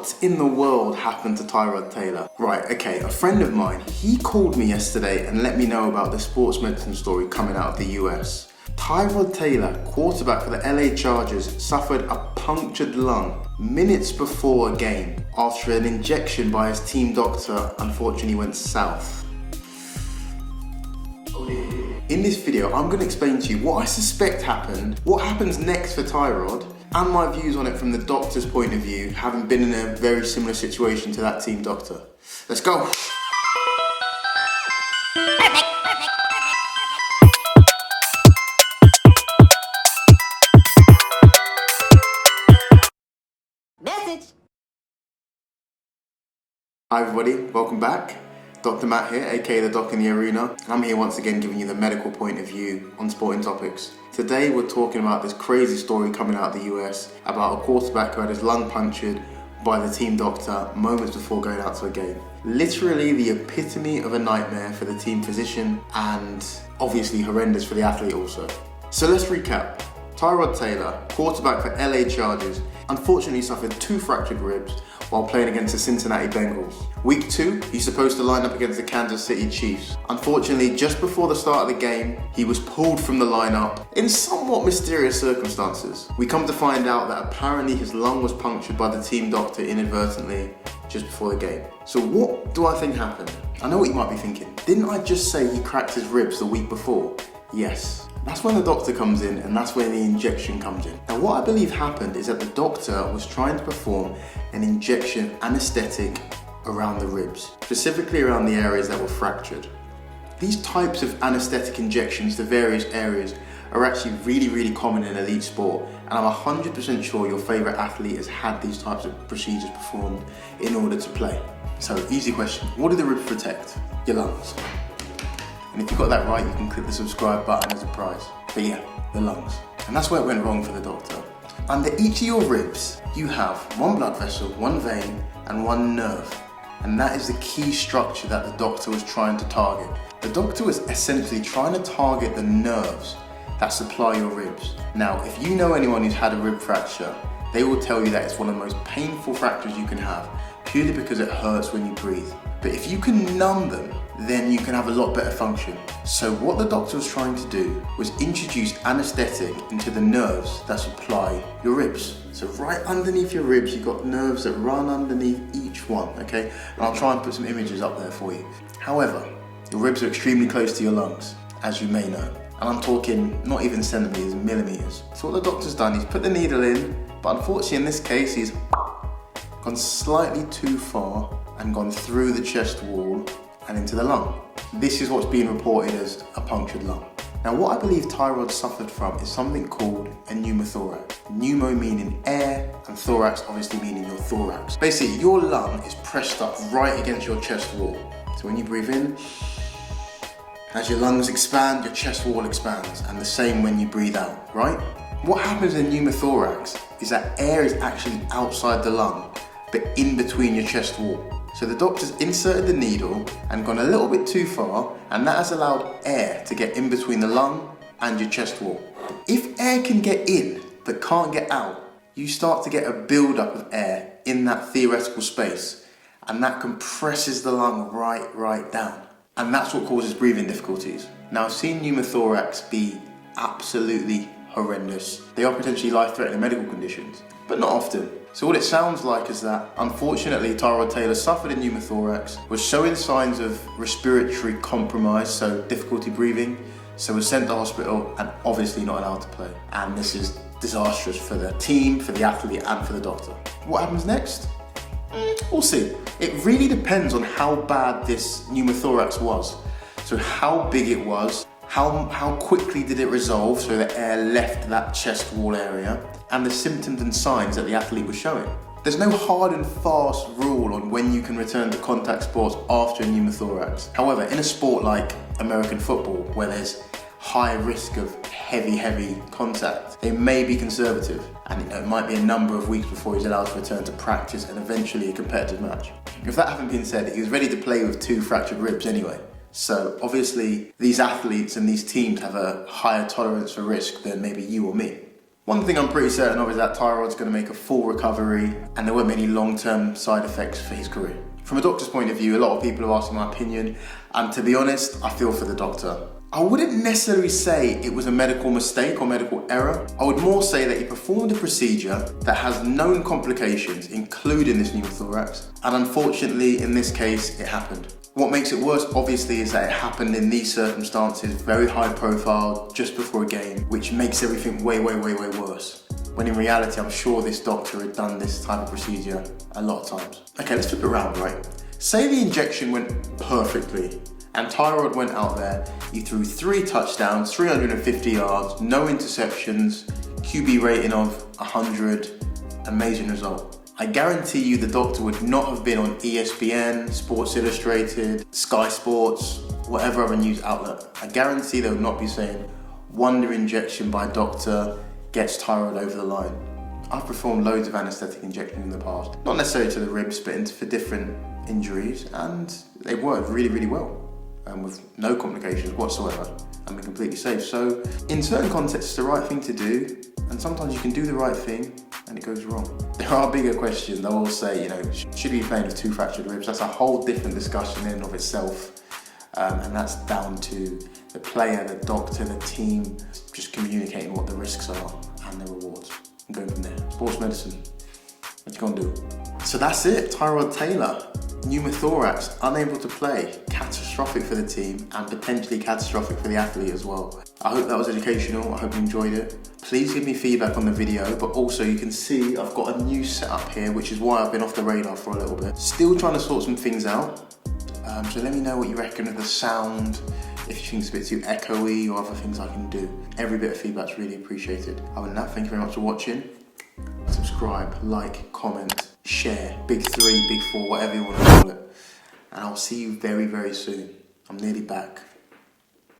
What in the world happened to Tyrod Taylor? Right, okay, a friend of mine, he called me yesterday and let me know about the sports medicine story coming out of the US. Tyrod Taylor, quarterback for the LA Chargers, suffered a punctured lung minutes before a game after an injection by his team doctor unfortunately went south. In this video, I'm going to explain to you what I suspect happened, what happens next for Tyrod, and my views on it from the doctor's point of view, having been in a very similar situation to that team doctor. Let's go! Message! Hi everybody, welcome back. Dr. Matt here, aka the Doc in the Arena, and I'm here once again giving you the medical point of view on sporting topics. Today we're talking about this crazy story coming out of the US about a quarterback who had his lung punctured by the team doctor moments before going out to a game. Literally the epitome of a nightmare for the team physician and obviously horrendous for the athlete also. So let's recap. Tyrod Taylor, quarterback for LA Chargers, unfortunately suffered 2 fractured ribs while playing against the Cincinnati Bengals. Week 2, he's supposed to line up against the Kansas City Chiefs. Unfortunately, just before the start of the game, he was pulled from the lineup in somewhat mysterious circumstances. We come to find out that apparently his lung was punctured by the team doctor inadvertently just before the game. So what do I think happened? I know what you might be thinking. Didn't I just say he cracked his ribs the week before? Yes. That's when the doctor comes in and that's when the injection comes in. Now what I believe happened is that the doctor was trying to perform an injection anesthetic around the ribs, specifically around the areas that were fractured. These types of anesthetic injections to various areas are actually really common in elite sport, and I'm 100% sure your favourite athlete has had these types of procedures performed in order to play. So easy question, what do the ribs protect? Your lungs. And if you got that right, you can click the subscribe button as a prize. But yeah, the lungs. And that's where it went wrong for the doctor. Under each of your ribs, you have one blood vessel, one vein, and one nerve. And that is the key structure that the doctor was trying to target. The doctor was essentially trying to target the nerves that supply your ribs. Now, if you know anyone who's had a rib fracture, they will tell you that it's one of the most painful fractures you can have, purely because it hurts when you breathe. But if you can numb them, then you can have a lot better function. So what the doctor was trying to do was introduce anesthetic into the nerves that supply your ribs. So right underneath your ribs, you've got nerves that run underneath each one, okay? And I'll try and put some images up there for you. However, your ribs are extremely close to your lungs, as you may know. And I'm talking not even centimeters, millimeters. So what the doctor's done, he's put the needle in, but unfortunately in this case, he's gone slightly too far and gone through the chest wall and into the lung. This is what's being reported as a punctured lung. Now what I believe Tyrod suffered from is something called a pneumothorax. Pneumo meaning air and thorax obviously meaning your thorax. Basically your lung is pressed up right against your chest wall. So when you breathe in, as your lungs expand, your chest wall expands, and the same when you breathe out, right? What happens in pneumothorax is that air is actually outside the lung, but in between your chest wall. So the doctor's inserted the needle and gone a little bit too far, and that has allowed air to get in between the lung and your chest wall. If air can get in but can't get out, you start to get a build-up of air in that theoretical space, and that compresses the lung right down. And that's what causes breathing difficulties. Now I've seen pneumothorax be absolutely horrendous. They are potentially life-threatening medical conditions, but not often. So what it sounds like is that, unfortunately, Tyrod Taylor suffered a pneumothorax, was showing signs of respiratory compromise, so difficulty breathing, so was sent to hospital and obviously not allowed to play. And this is disastrous for the team, for the athlete, and for the doctor. What happens next? We'll see. It really depends on how bad this pneumothorax was. So how big it was, how quickly did it resolve so the air left that chest wall area, and the symptoms and signs that the athlete was showing. There's no hard and fast rule on when you can return to contact sports after a pneumothorax. However, in a sport like American football, where there's high risk of heavy contact, they may be conservative, and it might be a number of weeks before he's allowed to return to practice and eventually a competitive match. If that having been said, he was ready to play with 2 fractured ribs anyway. So obviously these athletes and these teams have a higher tolerance for risk than maybe you or me. One thing I'm pretty certain of is that Tyrod's going to make a full recovery and there won't be any long-term side effects for his career. From a doctor's point of view, a lot of people have asked me my opinion, and to be honest, I feel for the doctor. I wouldn't necessarily say it was a medical mistake or medical error. I would more say that he performed a procedure that has known complications, including this pneumothorax, and unfortunately, in this case, it happened. What makes it worse, obviously, is that it happened in these circumstances, very high profile, just before a game, which makes everything way worse. When in reality, I'm sure this doctor had done this type of procedure a lot of times. Okay, let's flip it around, right? Say the injection went perfectly, and Tyrod went out there, he threw 3 touchdowns, 350 yards, no interceptions, QB rating of 100, amazing result. I guarantee you the doctor would not have been on ESPN, Sports Illustrated, Sky Sports, whatever other news outlet. I guarantee they would not be saying, wonder injection by doctor gets Tyrod over the line. I've performed loads of anaesthetic injections in the past, not necessarily to the ribs, but for different injuries, and they work really well. And with no complications whatsoever, and be completely safe. So in certain contexts, it's the right thing to do, and sometimes you can do the right thing and it goes wrong. There are bigger questions. I will say, should he be playing with 2 fractured ribs? That's a whole different discussion in and of itself, and that's down to the player, the doctor, the team, just communicating what the risks are and the rewards, and going from there. Sports medicine, what you gonna do? So that's it, Tyrod Taylor. Pneumothorax, unable to play, catastrophic for the team and potentially catastrophic for the athlete as well. I hope that was educational, I hope you enjoyed it. Please give me feedback on the video, but also you can see I've got a new setup here, which is why I've been off the radar for a little bit. Still trying to sort some things out, so let me know what you reckon of the sound, if you think it's a bit too echoey or other things I can do. Every bit of feedback's really appreciated. Other than that, thank you very much for watching. Subscribe, like, comment, share, big 3, big 4, whatever you want to call it. And I'll see you very soon. I'm nearly back.